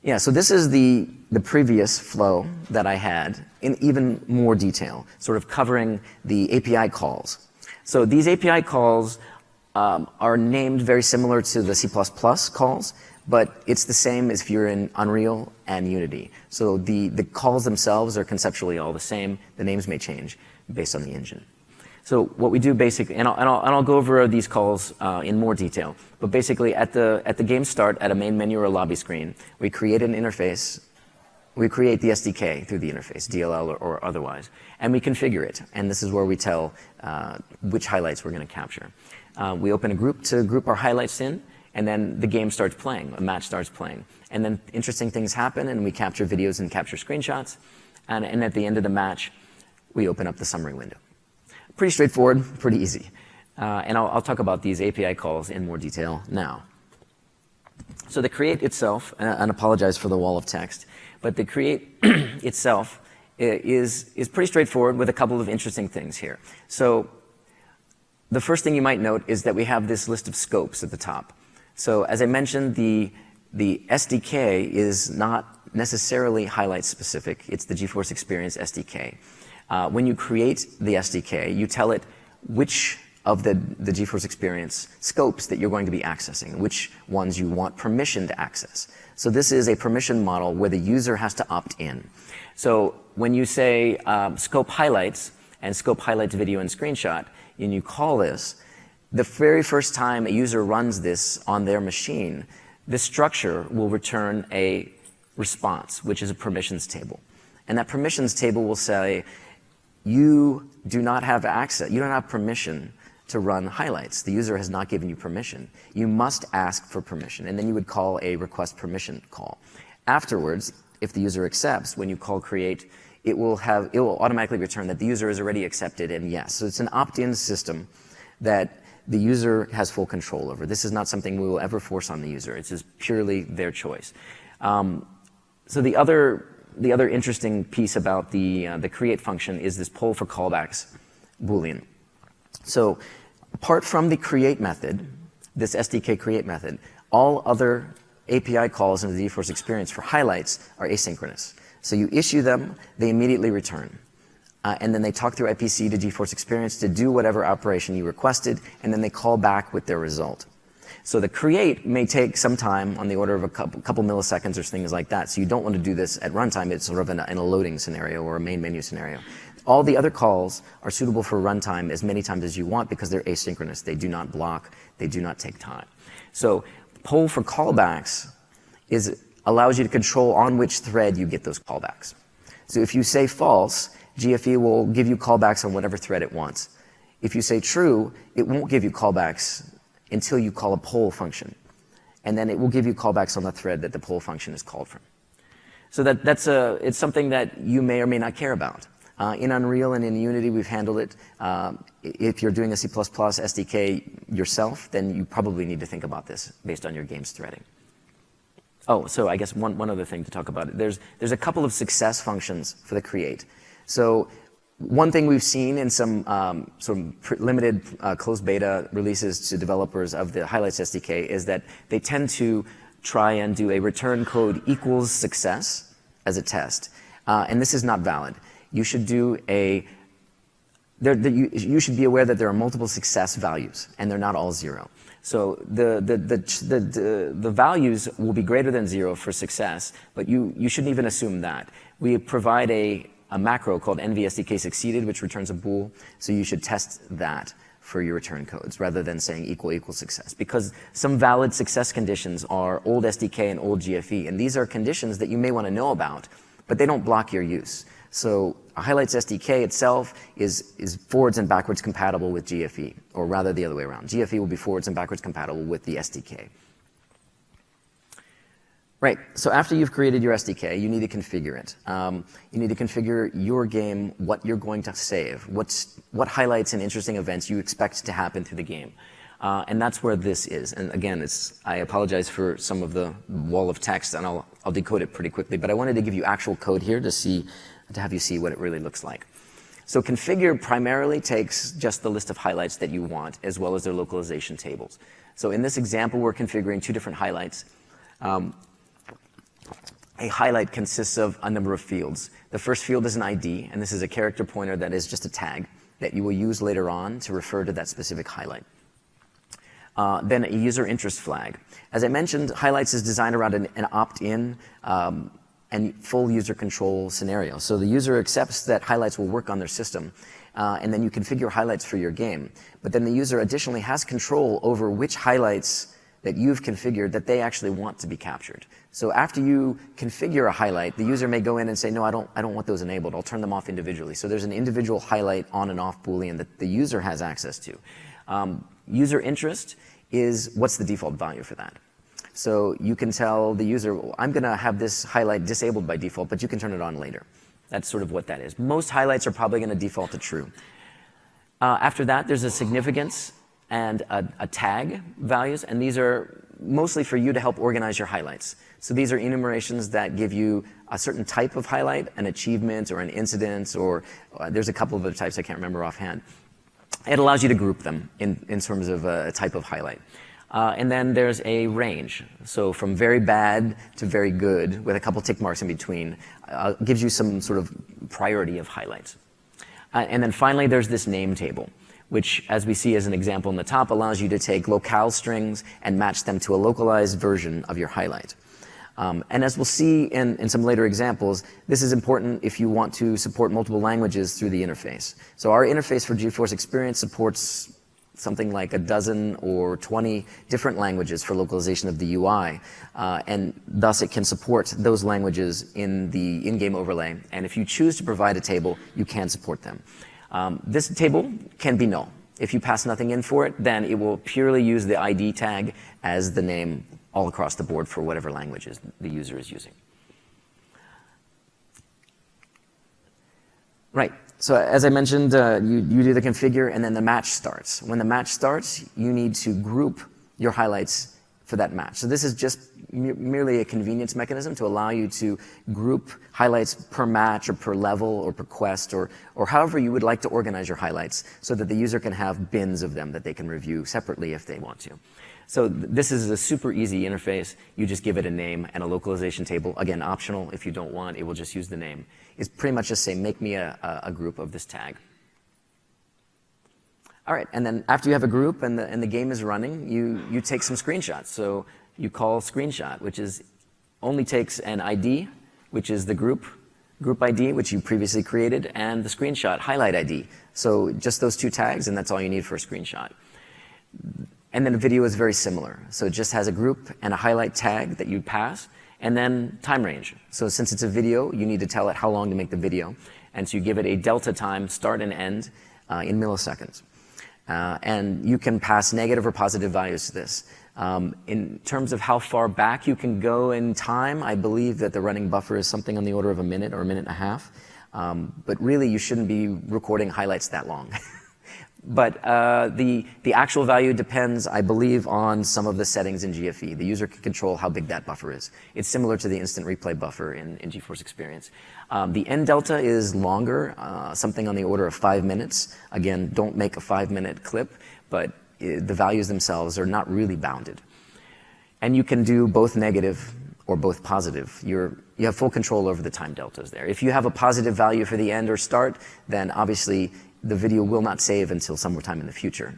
Yeah, so this is the previous flow that I had in even more detail, sort of covering the API calls. So these API calls are named very similar to the C++ calls, but it's the same as if you're in Unreal and Unity. So the calls themselves are conceptually all the same. The names may change based on the engine. So what we do basically, and I'll go over these calls in more detail, but basically at the game start, at a main menu or a lobby screen, we create an interface. We create the SDK through the interface, DLL or otherwise, and we configure it. And this is where we tell which highlights we're going to capture. We open a group to group our highlights in, and then the game starts playing, a match starts playing. And then interesting things happen, and we capture videos and capture screenshots. And at the end of the match, we open up the summary window. Pretty straightforward, pretty easy. And I'll talk about these API calls in more detail now. So the create itself, and apologize for the wall of text, but the create itself is pretty straightforward with a couple of interesting things here. So the first thing you might note is that we have this list of scopes at the top. So as I mentioned, the SDK is not necessarily highlight specific. It's the GeForce Experience SDK. When you create the SDK, you tell it which of the GeForce Experience scopes that you're going to be accessing, which ones you want permission to access. So this is a permission model where the user has to opt in. So when you say scope highlights and scope highlights video and screenshot, and you call this, the very first time a user runs this on their machine, this structure will return a response, which is a permissions table. And that permissions table will say, you do not have access, you don't have permission to run highlights. The user has not given you permission. You must ask for permission, and then you would call a request permission call. Afterwards, if the user accepts, when you call create, it will automatically return that the user has already accepted and yes. So it's an opt-in system that the user has full control over. This is not something we will ever force on the user. It's just purely their choice. So the other interesting piece about the create function is this poll for callbacks Boolean. So apart from the create method, this SDK create method, all other API calls in the GeForce Experience for highlights are asynchronous. So you issue them, they immediately return. And then they talk through IPC to GeForce Experience to do whatever operation you requested, and then they call back with their result. So the create may take some time on the order of a couple milliseconds or things like that. So you don't want to do this at runtime. It's sort of in a loading scenario or a main menu scenario. All the other calls are suitable for runtime as many times as you want because they're asynchronous. They do not block. They do not take time. So poll for callbacks allows you to control on which thread you get those callbacks. So if you say false, GFE will give you callbacks on whatever thread it wants. If you say true, it won't give you callbacks until you call a poll function. And then it will give you callbacks on the thread that the poll function is called from. So it's something that you may or may not care about. In Unreal and in Unity, we've handled it. If you're doing a C++ SDK yourself, then you probably need to think about this based on your game's threading. Oh, so I guess one other thing to talk about. There's a couple of success functions for the create. So one thing we've seen in some limited closed beta releases to developers of the Highlights SDK is that they tend to try and do a return code equals success as a test. And this is not valid. You should do you should be aware that there are multiple success values, and they're not all 0. So the values will be greater than 0 for success, but you shouldn't even assume that. We provide a macro called NVSDK succeeded, which returns a bool, so you should test that for your return codes rather than saying equal success, because some valid success conditions are old SDK and old GFE, and these are conditions that you may want to know about, but they don't block your use. So Highlights SDK itself is forwards and backwards compatible with GFE, or rather the other way around. GFE will be forwards and backwards compatible with the SDK. Right, so after you've created your SDK, you need to configure it. You need to configure your game, what you're going to save, what highlights and interesting events you expect to happen through the game. And that's where this is. And again, I apologize for some of the wall of text, and I'll decode it pretty quickly, but I wanted to give you actual code here to have you see what it really looks like. So configure primarily takes just the list of highlights that you want, as well as their localization tables. So in this example, we're configuring 2 different highlights. a highlight consists of a number of fields. The first field is an ID, and this is a character pointer that is just a tag that you will use later on to refer to that specific highlight. Then a user interest flag. As I mentioned, highlights is designed around an opt-in and full user control scenario. So the user accepts that highlights will work on their system, and then you configure highlights for your game. But then the user additionally has control over which highlights that you've configured that they actually want to be captured. So after you configure a highlight, the user may go in and say, no, I don't want those enabled. I'll turn them off individually. So there's an individual highlight on and off Boolean that the user has access to. User interest is what's the default value for that. So you can tell the user, well, I'm going to have this highlight disabled by default, but you can turn it on later. That's sort of what that is. Most highlights are probably going to default to true. After that, there's a significance and a tag values, and these are mostly for you to help organize your highlights. So these are enumerations that give you a certain type of highlight, an achievement or an incident, or there's a couple of other types I can't remember offhand. It allows you to group them in terms of a type of highlight. And then there's a range. So from very bad to very good, with a couple tick marks in between, gives you some sort of priority of highlights. And then finally, there's this name table, which, as we see as an example in the top, allows you to take locale strings and match them to a localized version of your highlight. And as we'll see in some later examples, this is important if you want to support multiple languages through the interface. So our interface for GeForce Experience supports something like a dozen or 20 different languages for localization of the UI, and thus it can support those languages in the in-game overlay. And if you choose to provide a table, you can support them. This table can be null. If you pass nothing in for it, then it will purely use the ID tag as the name all across the board for whatever languages the user is using. Right. So as I mentioned, you do the configure, and then the match starts. When the match starts, you need to group your highlights for that match. So this is just merely a convenience mechanism to allow you to group highlights per match or per level or per quest or however you would like to organize your highlights so that the user can have bins of them that they can review separately if they want to. So this is a super easy interface. You just give it a name and a localization table. Again, optional. If you don't want, it will just use the name. It's pretty much just say, make me a group of this tag. All right, and then after you have a group and the game is running, you take some screenshots. So you call screenshot, which only takes an ID, which is the group ID, which you previously created, and the screenshot highlight ID. So just those two tags, and that's all you need for a screenshot. And then video is very similar. So it just has a group and a highlight tag that you pass, and then time range. So since it's a video, you need to tell it how long to make the video. And so you give it a delta time, start and end, in milliseconds. And you can pass negative or positive values to this. In terms of how far back you can go in time, I believe that the running buffer is something on the order of a minute or a minute and a half. But really, you shouldn't be recording highlights that long. But the actual value depends, I believe, on some of the settings in GFE. The user can control how big that buffer is. It's similar to the instant replay buffer in GeForce Experience. The end delta is longer, something on the order of 5 minutes. Again, don't make a 5-minute clip, but the values themselves are not really bounded. And you can do both negative or both positive. You have full control over the time deltas there. If you have a positive value for the end or start, then obviously the video will not save until sometime in the future.